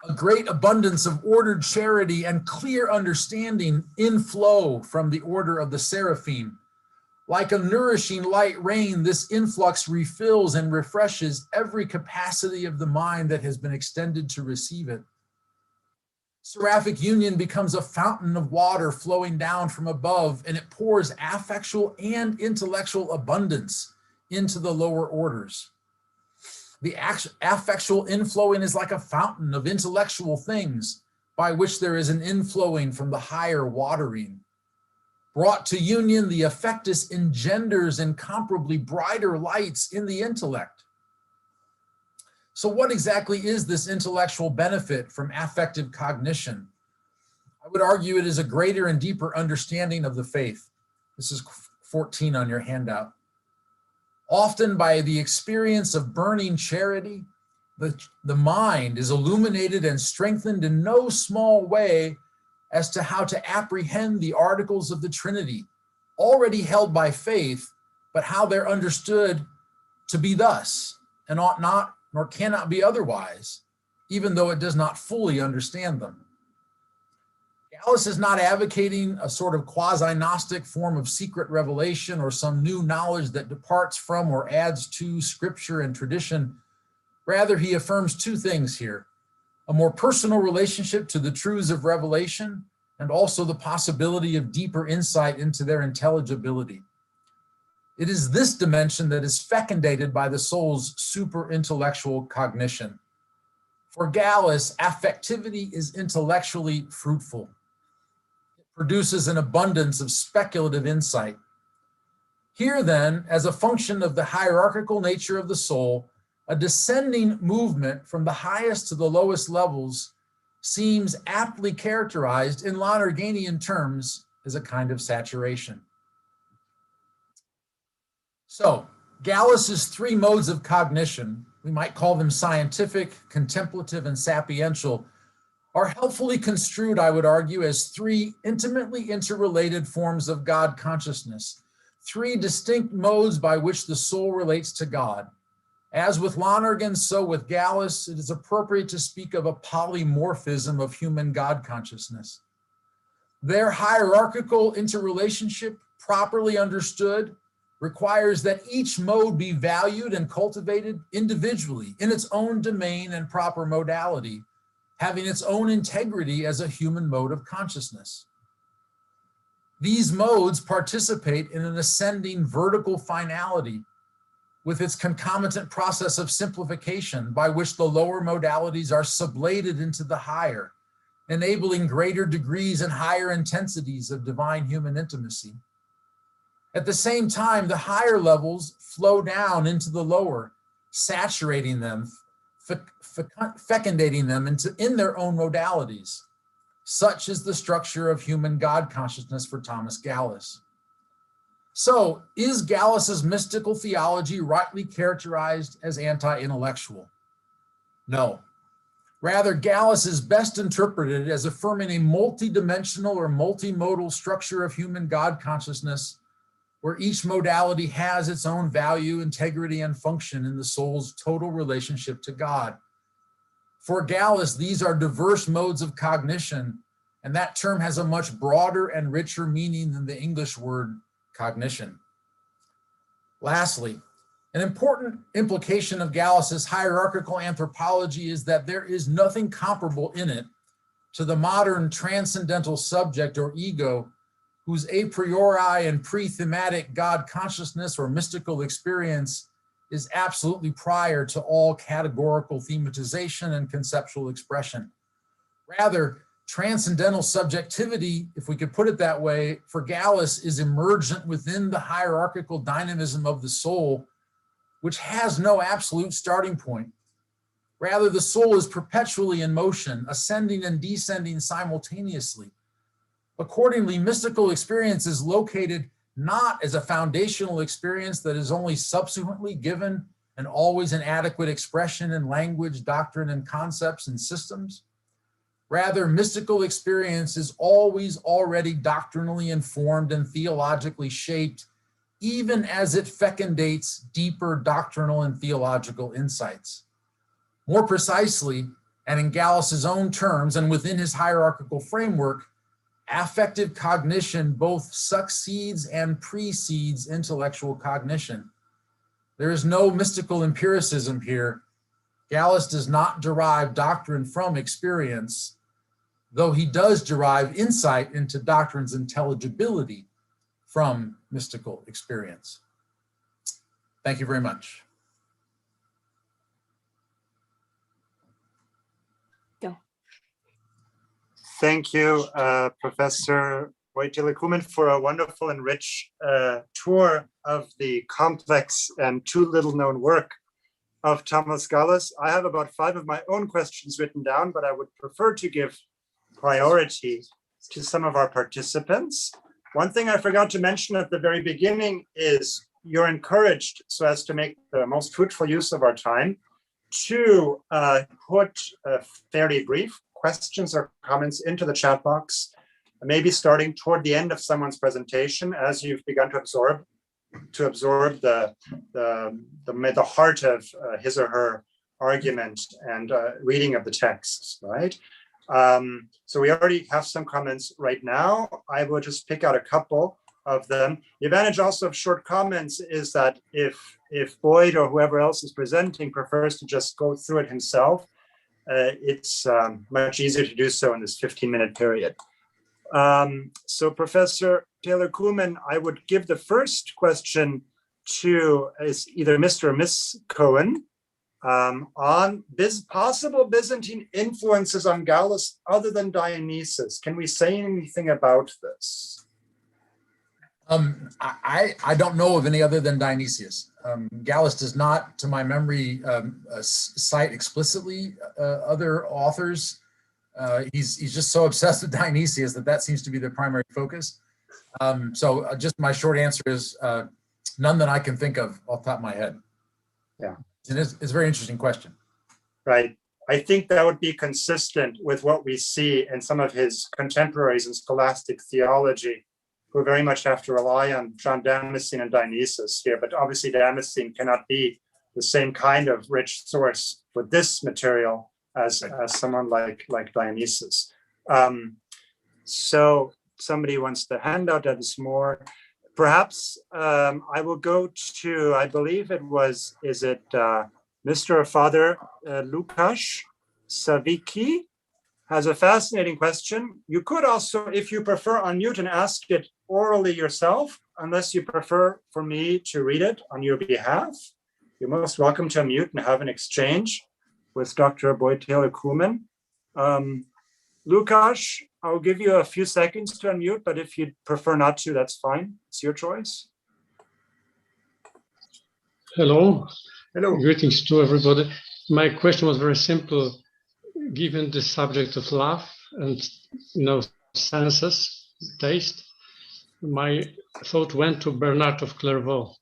A great abundance of ordered charity and clear understanding inflow from the order of the seraphim. Like a nourishing light rain, this influx refills and refreshes every capacity of the mind that has been extended to receive it. Seraphic union becomes a fountain of water flowing down from above, and it pours affectual and intellectual abundance into the lower orders. The affectual inflowing is like a fountain of intellectual things by which there is an inflowing from the higher watering. Brought to union, the affectus engenders incomparably brighter lights in the intellect. So what exactly is this intellectual benefit from affective cognition? I would argue it is a greater and deeper understanding of the faith. This is 14 on your handout. Often by the experience of burning charity, the mind is illuminated and strengthened in no small way as to how to apprehend the articles of the Trinity, already held by faith, but how they're understood to be thus, and ought not nor cannot be otherwise, even though it does not fully understand them. Gallus is not advocating a sort of quasi-Gnostic form of secret revelation or some new knowledge that departs from or adds to scripture and tradition. Rather, he affirms two things here: a more personal relationship to the truths of revelation, and also the possibility of deeper insight into their intelligibility. It is this dimension that is fecundated by the soul's super-intellectual cognition. For Gallus, affectivity is intellectually fruitful. It produces an abundance of speculative insight. Here then, as a function of the hierarchical nature of the soul, a descending movement from the highest to the lowest levels seems aptly characterized in Lonerganian terms as a kind of saturation. So, Gallus's three modes of cognition, we might call them scientific, contemplative, and sapiential, are helpfully construed, I would argue, as three intimately interrelated forms of God consciousness, three distinct modes by which the soul relates to God. As with Lonergan, so with Gallus, it is appropriate to speak of a polymorphism of human God consciousness. Their hierarchical interrelationship, properly understood, requires that each mode be valued and cultivated individually in its own domain and proper modality, having its own integrity as a human mode of consciousness. These modes participate in an ascending vertical finality with its concomitant process of simplification by which the lower modalities are sublated into the higher, enabling greater degrees and higher intensities of divine human intimacy. At the same time, the higher levels flow down into the lower, saturating them, fecundating them in their own modalities. Such is the structure of human God consciousness for Thomas Gallus. So, is Gallus's mystical theology rightly characterized as anti-intellectual? No. Rather, Gallus is best interpreted as affirming a multidimensional or multimodal structure of human God consciousness, where each modality has its own value, integrity, and function in the soul's total relationship to God. For Gallus, these are diverse modes of cognition, and that term has a much broader and richer meaning than the English word cognition. Lastly, an important implication of Gallus's hierarchical anthropology is that there is nothing comparable in it to the modern transcendental subject or ego, whose a priori and pre-thematic God consciousness or mystical experience is absolutely prior to all categorical thematization and conceptual expression. Rather, transcendental subjectivity, if we could put it that way, for Gallus is emergent within the hierarchical dynamism of the soul, which has no absolute starting point. Rather, the soul is perpetually in motion, ascending and descending simultaneously. Accordingly, mystical experience is located not as a foundational experience that is only subsequently given and always an adequate expression in language, doctrine, and concepts and systems. Rather, mystical experience is always already doctrinally informed and theologically shaped, even as it fecundates deeper doctrinal and theological insights. More precisely, and in Gallus's own terms and within his hierarchical framework, affective cognition both succeeds and precedes intellectual cognition. There is no mystical empiricism here. Gallus does not derive doctrine from experience, though he does derive insight into doctrine's intelligibility from mystical experience. Thank you very much. Thank you, Professor Taylor Coolman, for a wonderful and rich tour of the complex and too little known work of Thomas Gallus. I have about 5 of my own questions written down, but I would prefer to give priority to some of our participants. One thing I forgot to mention at the very beginning is you're encouraged, so as to make the most fruitful use of our time, to put fairly brief questions or comments into the chat box, maybe starting toward the end of someone's presentation as you've begun to absorb the heart of his or her argument and reading of the texts, right? So we already have some comments right now. I will just pick out a couple of them. The advantage also of short comments is that if Boyd or whoever else is presenting prefers to just go through it himself, it's much easier to do so in this 15-minute period. So Professor Taylor Coolman, I would give the first question to is either Mr. or Miss Cohen on possible Byzantine influences on Gallus other than Dionysius. Can we say anything about this? I don't know of any other than Dionysius. Gallus does not, to my memory, cite explicitly other authors. He's just so obsessed with Dionysius that seems to be the primary focus. So just my short answer is none that I can think of off the top of my head. Yeah. And it's a very interesting question. Right. I think that would be consistent with what we see in some of his contemporaries in scholastic theology, who very much have to rely on John Damascene and Dionysius here. But obviously Damascene cannot be the same kind of rich source for this material as someone like Dionysius. So somebody wants to hand out that is more. Perhaps I will go to, I believe it was, Mr. or Father Lukasz Savicki has a fascinating question. You could also, if you prefer, unmute and ask it orally yourself, unless you prefer for me to read it on your behalf. You're most welcome to unmute and have an exchange with Dr. Boyd Taylor Coolman. Lukasz, I'll give you a few seconds to unmute, but if you prefer not to, that's fine. It's your choice. Hello. Hello. Greetings to everybody. My question was very simple. Given the subject of love and senses, taste, my thought went to Bernard of Clairvaux,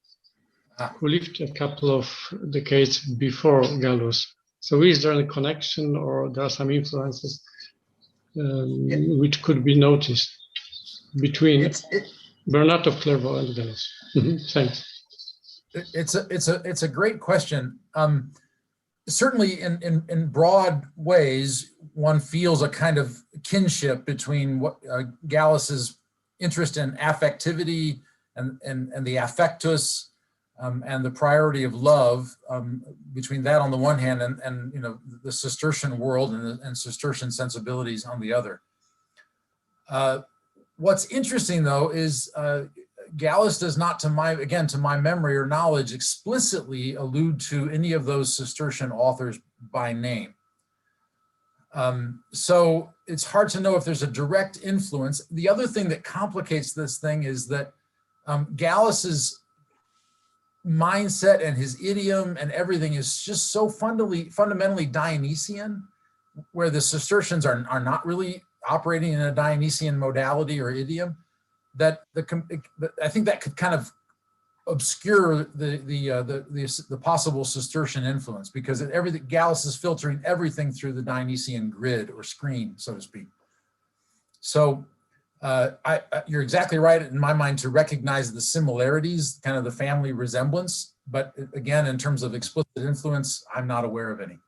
who lived a couple of decades before Gallus. So is there a connection, or there are some influences which could be noticed between Bernard of Clairvaux and Gallus? Thanks. It's a great question. Certainly in broad ways, one feels a kind of kinship between what Gallus's interest in affectivity and the affectus and the priority of love, between that on the one hand and the Cistercian world and Cistercian sensibilities on the other. What's interesting though is Gallus does not, to my memory or knowledge, explicitly allude to any of those Cistercian authors by name. So it's hard to know if there's a direct influence. The other thing that complicates this thing is that Gallus's mindset and his idiom and everything is just so fundamentally Dionysian, where the Cistercians are not really operating in a Dionysian modality or idiom, that I think that could kind of obscure the possible Cistercian influence, because Gallus is filtering everything through the Dionysian grid or screen, so to speak. So you're exactly right in my mind to recognize the similarities, kind of the family resemblance, but again, in terms of explicit influence, I'm not aware of any.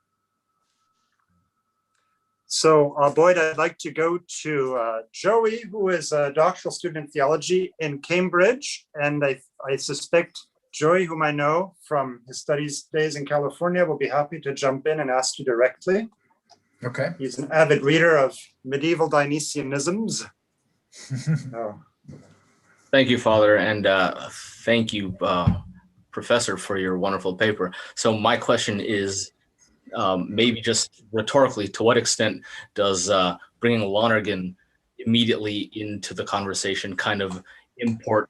So Boyd, I'd like to go to Joey, who is a doctoral student in theology in Cambridge. And I suspect Joey, whom I know from his studies days in California, will be happy to jump in and ask you directly. Okay. He's an avid reader of medieval Dionysianisms. Oh. Thank you, Father, and thank you, Professor, for your wonderful paper. So my question is, maybe just rhetorically, to what extent does bringing Lonergan immediately into the conversation kind of import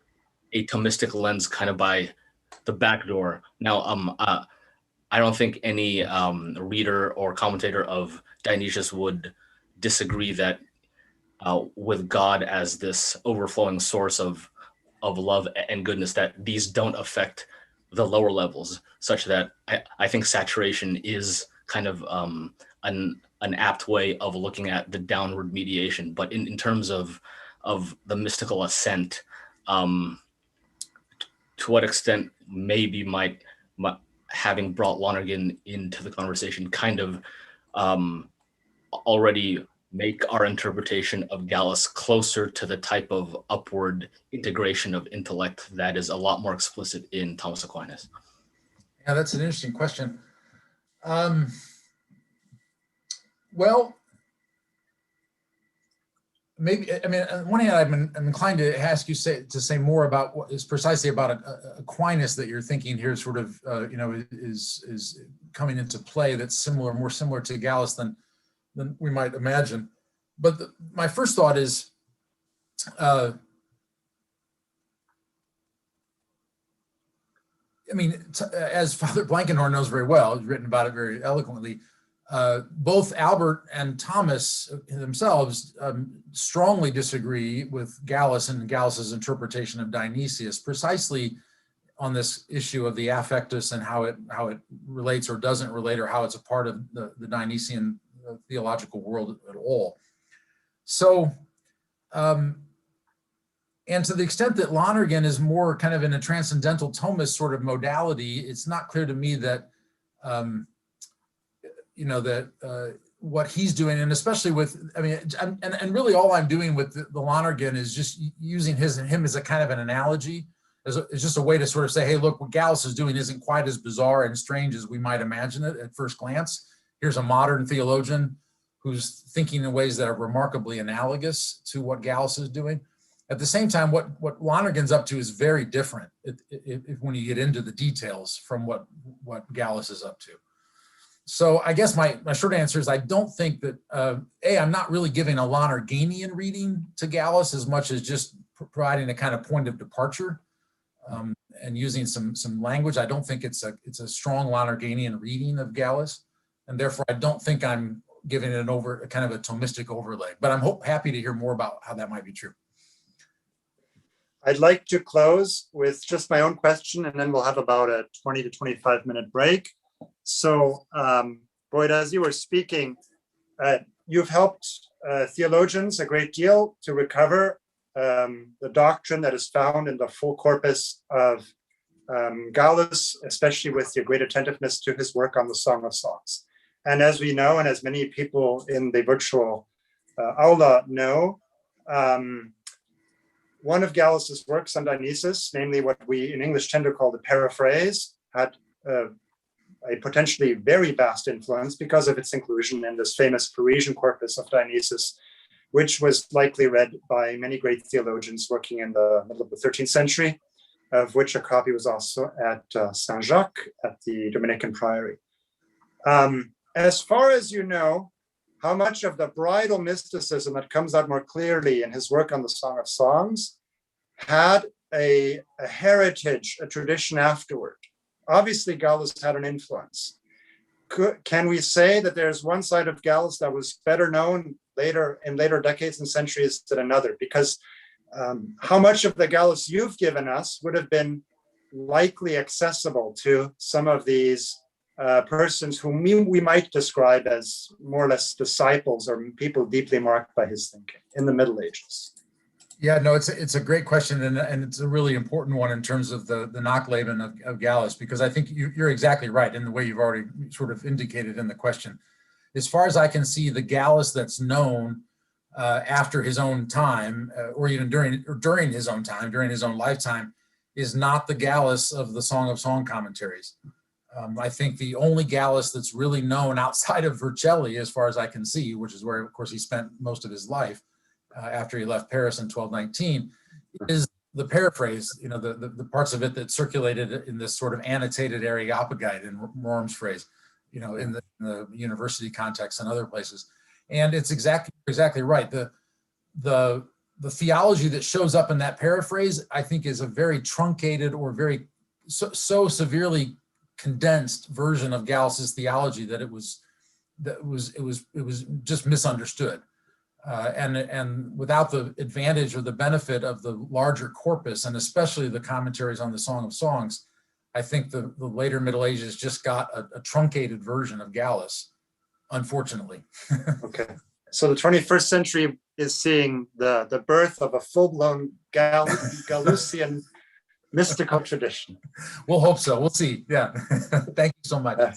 a Thomistic lens kind of by the back door? Now, I don't think any reader or commentator of Dionysius would disagree that with God as this overflowing source of love and goodness, that these don't affect the lower levels, such that I think saturation is kind of an apt way of looking at the downward mediation. But in terms of the mystical ascent, to what extent maybe might having brought Lonergan into the conversation kind of already make our interpretation of Gallus closer to the type of upward integration of intellect that is a lot more explicit in Thomas Aquinas? Yeah, that's an interesting question. Well, I maybe, I mean, on one hand, I'm inclined to ask you to say more about what is precisely about Aquinas that you're thinking here sort of, is coming into play that's more similar to Gallus than we might imagine. But my first thought is, I mean, as Father Blankenhorn knows very well, he's written about it very eloquently, both Albert and Thomas themselves strongly disagree with Gallus and Gallus's interpretation of Dionysius, precisely on this issue of the affectus and how it relates or doesn't relate, or how it's a part of the Dionysian theological world at all. So, and to the extent that Lonergan is more kind of in a transcendental Thomist sort of modality, it's not clear to me that, what he's doing, and especially with, I mean, and really all I'm doing with the Lonergan is just using him as a kind of an analogy, as just a way to sort of say, hey, look, what Gallus is doing isn't quite as bizarre and strange as we might imagine it at first glance. Here's a modern theologian who's thinking in ways that are remarkably analogous to what Gallus is doing. At the same time, what Lonergan's up to is very different when you get into the details from what Gallus is up to. So I guess my short answer is I don't think that, I'm not really giving a Lonerganian reading to Gallus as much as just providing a kind of point of departure and using some language. I don't think it's a strong Lonerganian reading of Gallus, and therefore I don't think I'm giving it a kind of a Thomistic overlay, but I'm happy to hear more about how that might be true. I'd like to close with just my own question, and then we'll have about a 20 to 25 minute break. So, Boyd, as you were speaking, you've helped theologians a great deal to recover the doctrine that is found in the full corpus of Gallus, especially with your great attentiveness to his work on the Song of Songs. And as we know, and as many people in the virtual aula know, one of Gallus's works on Dionysius, namely what we in English tend to call the paraphrase, had a potentially very vast influence because of its inclusion in this famous Parisian corpus of Dionysius, which was likely read by many great theologians working in the middle of the 13th century, of which a copy was also at Saint-Jacques at the Dominican Priory. As far as you know, how much of the bridal mysticism that comes out more clearly in his work on the Song of Songs had a heritage, a tradition afterward? Obviously, Gallus had an influence. Can we say that there's one side of Gallus that was better known in later decades and centuries than another? Because how much of the Gallus you've given us would have been likely accessible to some of these persons whom we might describe as more or less disciples or people deeply marked by his thinking in the Middle Ages? Yeah, no, it's a great question, and it's a really important one in terms of the Nachleben of Gallus, because I think you're exactly right in the way you've already sort of indicated in the question. As far as I can see, the Gallus that's known after his own time, or even during his own time, during his own lifetime, is not the Gallus of the Song of Song commentaries. I think the only Gallus that's really known outside of Vercelli, as far as I can see, which is where, of course, he spent most of his life after he left Paris in 1219, is the paraphrase, the parts of it that circulated in this sort of annotated Areopagite, in Rorm's phrase, in the university context and other places. And it's exactly right. The theology that shows up in that paraphrase, I think, is a very truncated or very so severely condensed version of Gallus's theology that it was just misunderstood. And without the advantage or the benefit of the larger corpus, and especially the commentaries on the Song of Songs, I think the later Middle Ages just got a truncated version of Gallus, unfortunately. Okay, so the 21st century is seeing the birth of a full-blown Gallusian mystical tradition. We'll hope so. We'll see. Yeah. Thank you so much.